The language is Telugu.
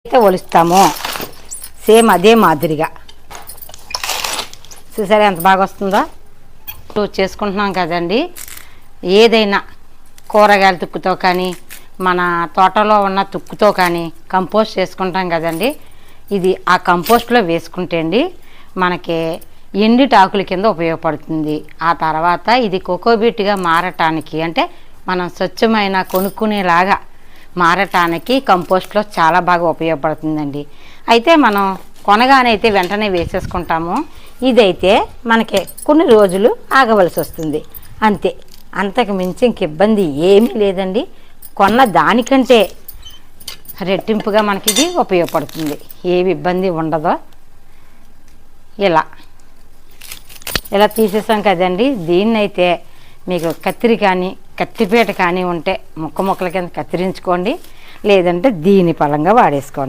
అయితే ఒలుస్తామో సేమ్ అదే మాదిరిగా చూసారా ఎంత బాగా వస్తుందో. చేసుకుంటున్నాం కదండి, ఏదైనా కూరగాయల తుక్కుతో కానీ మన తోటలో ఉన్న తుక్కుతో కానీ కంపోస్ట్ చేసుకుంటాం కదండి. ఇది ఆ కంపోస్ట్లో వేసుకుంటే అండి మనకి ఎండిటాకుల కింద ఉపయోగపడుతుంది. ఆ తర్వాత ఇది కోకోబీట్గా మారటానికి, అంటే మనం స్వచ్ఛమైన కొనుక్కునేలాగా మారటానికి కంపోస్ట్లో చాలా బాగా ఉపయోగపడుతుందండి. అయితే మనం కొనగానైతే వెంటనే వేసేసుకుంటాము. ఇదైతే మనకి కొన్ని రోజులు ఆగవలసి వస్తుంది అంతే, అంతకు మించి ఇంక ఇబ్బంది ఏమీ లేదండి. కొన్న దానికంటే రెట్టింపుగా మనకి ఇది ఉపయోగపడుతుంది, ఏమి ఇబ్బంది ఉండదో. ఇలా తీసేసాం కదండి. దీన్నైతే మీకు కత్తిరి కానీ కత్తిపీట కానీ ఉంటే ముక్కల కింద కత్తిరించుకోండి, లేదంటే దీని పలంగా వాడేసుకోండి.